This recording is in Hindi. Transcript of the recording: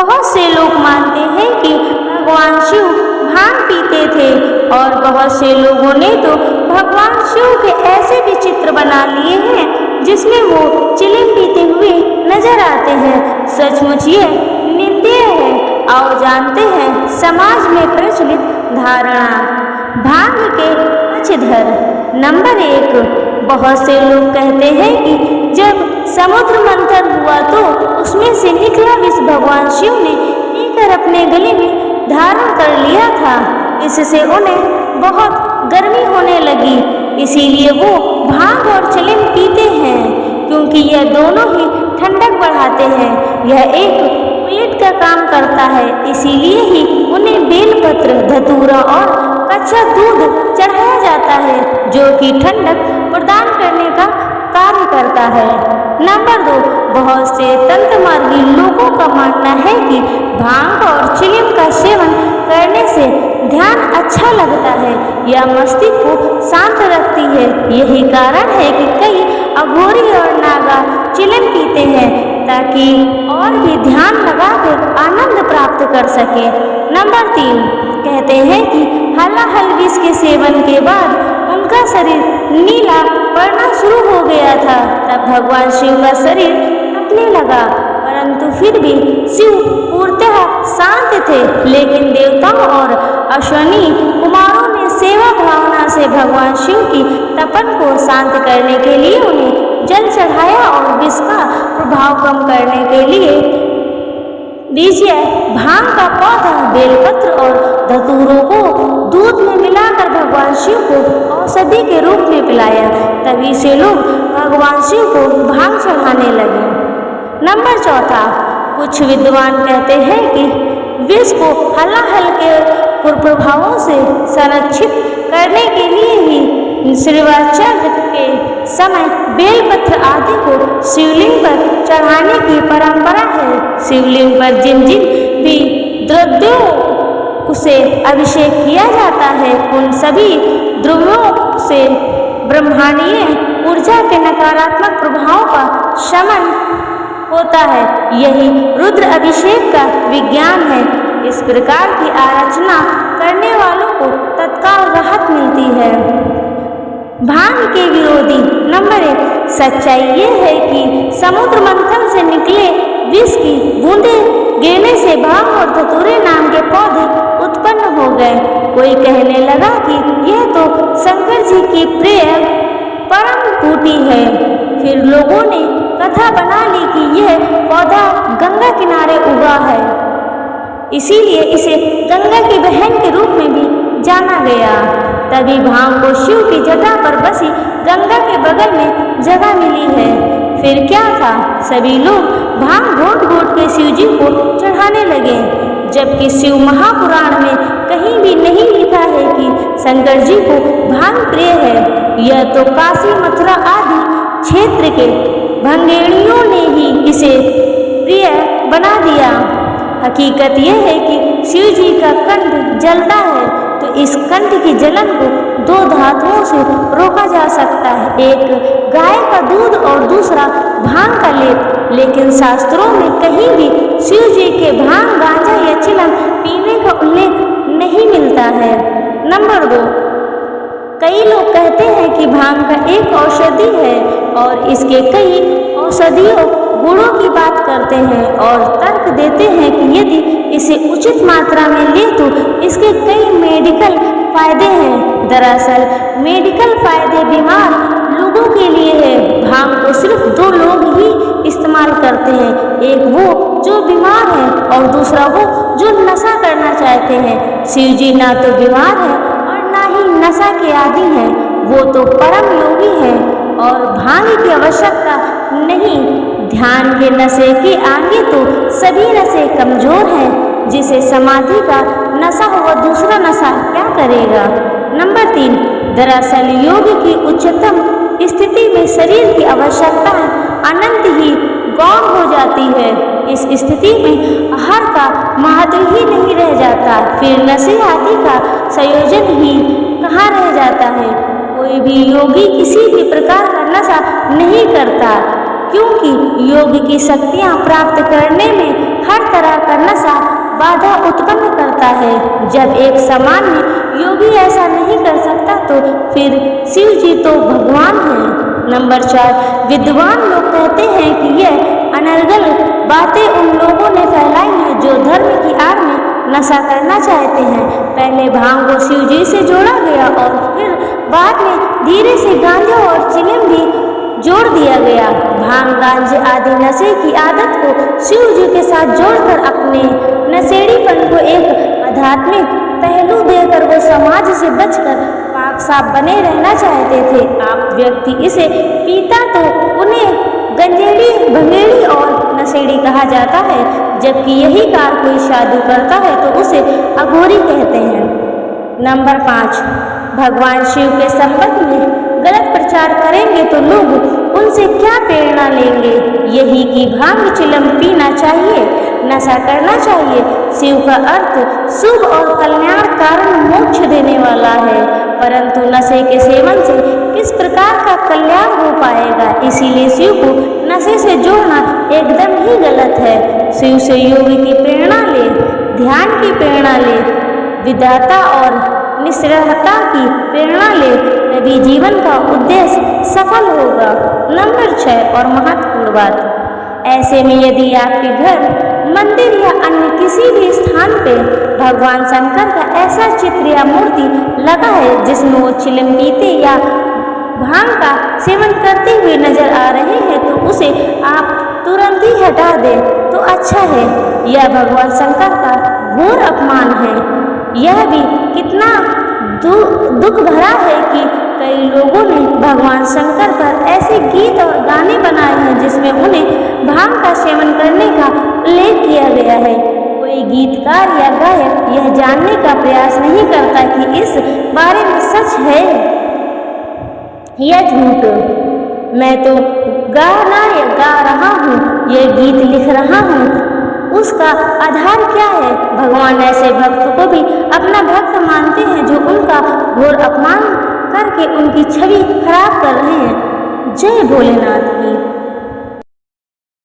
बहुत से लोग मानते हैं कि भगवान शिव भांग पीते थे और बहुत से लोगों ने तो भगवान शिव के ऐसे भी चित्र बना लिए हैं जिसमें वो चिलम पीते हुए नजर आते हैं। सचमुच ये निंदनीय है। आओ जानते हैं समाज में प्रचलित धारणा। भांग के पक्षधर। नंबर 1, बहुत से लोग कहते हैं कि जब समुद्र मंथन हुआ तो उसमें से निकला विष भगवान शिव ने पीकर अपने गले में धारण कर लिया था। इससे उन्हें बहुत गर्मी होने लगी, इसीलिए वो भांग और चिलम पीते हैं, क्योंकि यह दोनों ही ठंडक बढ़ाते हैं। यह एक पेट का काम करता है, इसीलिए ही उन्हें बेलपत्र, धतूरा और कच्चा दूध चढ़ाया जाता है, जो कि ठंडक प्रदान करने का कार्य करता है। नंबर 2, बहुत से तंत्रमार्गी लोगों का मानना है कि भांग और चिलम का सेवन करने से ध्यान अच्छा लगता है या मस्तिष्क को शांत रखती है। यही कारण है कि कई अघोरी और नागा चिलम पीते हैं ताकि और भी ध्यान लगाकर आनंद प्राप्त कर सके। नंबर 3, कहते हैं कि हलाहल विष के सेवन के बाद उनका शरीर नीला पड़ना शुरू हो गया था। तब भगवान शिव का शरीर कँपने लगा, परंतु फिर भी शिव पूर्णतः शांत थे। लेकिन देवताओं और अश्विनी कुमारों ने सेवा भावना से भगवान शिव की तपन को शांत करने के लिए उन्हें जल चढ़ाया और विष का प्रभाव कम करने के लिए बीजिए भांग का पौधा, बेलपत्र और धतूरों को दूध में मिलाकर भगवान शिव को औषधि के रूप में पिलाया। तभी से लोग भगवान शिव को भांग चढ़ाने लगे। नंबर 4, कुछ विद्वान कहते हैं कि विष को हलाहल के कुप्रभावों से संरक्षित करने के लिए ही श्रीवाचार्य के समय बेलपत्र आदि को शिवलिंग पर चढ़ाने की परंपरा है। शिवलिंग पर जिन जिन भी द्रव्यों से अभिषेक किया जाता है, उन सभी द्रव्यों से ब्रह्मांडीय ऊर्जा के नकारात्मक प्रभावों का शमन होता है। यही रुद्र अभिषेक का विज्ञान है। इस प्रकार की आराधना करने वालों को तत्काल राहत मिलती है। भांग के विरोधी। नंबर 1, सच्चाई ये है कि समुद्र मंथन से निकले विष की बूंदें गिरने से भांग और धतूरे नाम के पौधे उत्पन्न हो गए। कोई कहने लगा कि यह तो शंकर जी की प्रिय परम बूटी है। फिर लोगों ने कथा बना ली कि यह पौधा गंगा किनारे उगा है, इसीलिए इसे गंगा की बहन के रूप में भी जाना गया। तभी भांग को शिव की जटा पर बसी गंगा के बगल में जगह मिली है। फिर क्या था, सभी लोग भांग घोट घोट के शिव जी को चढ़ाने लगे, जबकि शिव महापुराण में कहीं भी नहीं लिखा है कि शंकर जी को भांग प्रिय है। यह तो काशी, मथुरा आदि क्षेत्र के भंगेड़ियों ने ही इसे प्रिय बना दिया। हकीकत यह है कि शिव जी का कंठ जलता है, तो इस कंठ की जलन को 2 धातुओं से रोका जा सकता है, एक गाय का दूध और दूसरा भांग का लेप। लेकिन शास्त्रों में कहीं भी शिव जी के भांग, गांजा या चिलम पीने का उल्लेख नहीं मिलता है। नंबर 2, कई लोग कहते हैं कि भांग का एक औषधि है और इसके कई औषधीय गुणों की बात करते हैं और तर्क देते हैं कि यदि इसे उचित मात्रा में ले तो इसके कई मेडिकल फायदे हैं। दरअसल मेडिकल फायदे बीमार लोगों के लिए है। भांग को सिर्फ 2 लोग ही इस्तेमाल करते हैं, एक वो जो बीमार है और दूसरा वो जो नशा करना चाहते हैं। शिव जी ना तो बीमार है और ना ही नशा के आदी हैं, वो तो परम योगी है और भांग की आवश्यकता नहीं। ध्यान के नशे के आगे तो सभी नशे कमजोर हैं। जिसे समाधि का नशा हो दूसरा नशा क्या करेगा। नंबर 3, दरअसल योग की उच्चतम स्थिति में शरीर की आवश्यकता अनंत ही गौण हो जाती है। इस स्थिति में आहार का महत्व ही नहीं रह जाता, फिर नशे आदि का संयोजन ही कहाँ रह जाता है। कोई भी योगी किसी भी प्रकार का नशा नहीं करता, क्योंकि योग की शक्तियाँ प्राप्त करने में हर तरह का नशा बाधा उत्पन्न करता है। जब एक सामान्य योगी ऐसा नहीं कर सकता तो फिर शिव जी तो भगवान हैं। नंबर 4, विद्वान लोग कहते हैं कि यह अनर्गल बातें उन लोगों ने फैलाई हैं जो धर्म की आड़ में नशा करना चाहते हैं। पहले भांग को शिव जी से जोड़ा गया और फिर बाद में धीरे से गांजा और चिलम भी जोड़ दिया गया। भांग, गांजे आदि नशे की आदत को शिव जी के साथ जोड़कर अपने नशेड़ीपन को एक आध्यात्मिक पहलू देकर वो समाज से बचकर पाक साफ बने रहना चाहते थे। आप व्यक्ति इसे पीता तो उन्हें गंजेड़ी, भंगेड़ी और नशेड़ी कहा जाता है, जबकि यही कार कोई शादी करता है तो उसे अघोरी कहते हैं। नंबर 5, भगवान शिव के संबंध में गलत प्रचार करेंगे तो लोग उनसे क्या प्रेरणा लेंगे? यही कि भांग चिलम पीना चाहिए, नशा करना चाहिए। शिव का अर्थ शुभ और कल्याण कारण मोक्ष देने वाला है, परंतु नशे के सेवन से किस प्रकार का कल्याण हो पाएगा? इसीलिए शिव को नशे से जोड़ना एकदम ही गलत है। शिव से योगी की प्रेरणा ले, ध्यान की प्रेरणा ले, विद्याता और निस्पृहता की प्रेरणा ले, तभी जीवन का उद्देश्य सफल होगा। नंबर 6 और महत्वपूर्ण बात, ऐसे में यदि आपके घर, मंदिर या अन्य किसी भी स्थान पे भगवान शंकर का ऐसा चित्र या मूर्ति लगा है जिसमें वो चिलम पीते या भांग का सेवन करते हुए नजर आ रहे हैं तो उसे आप तुरंत ही हटा दें तो अच्छा है। यह भगवान शंकर का घोर अपमान है। यह भी कितना दुख भरा है कि कई लोगों ने भगवान शंकर पर ऐसे गीत और गाने बनाए हैं जिसमें उन्हें भांग का सेवन करने का उल्लेख किया गया है। कोई गीतकार या गायक यह जानने का प्रयास नहीं करता कि इस बारे में सच है या झूठ। मैं तो गाना या गा रहा हूँ, यह गीत लिख रहा हूँ, उसका आधार क्या है? भगवान ऐसे भक्त को भी अपना भक्त मानते हैं जो उनका घोर अपमान करके उनकी छवि खराब कर रहे हैं। जय भोलेनाथ की।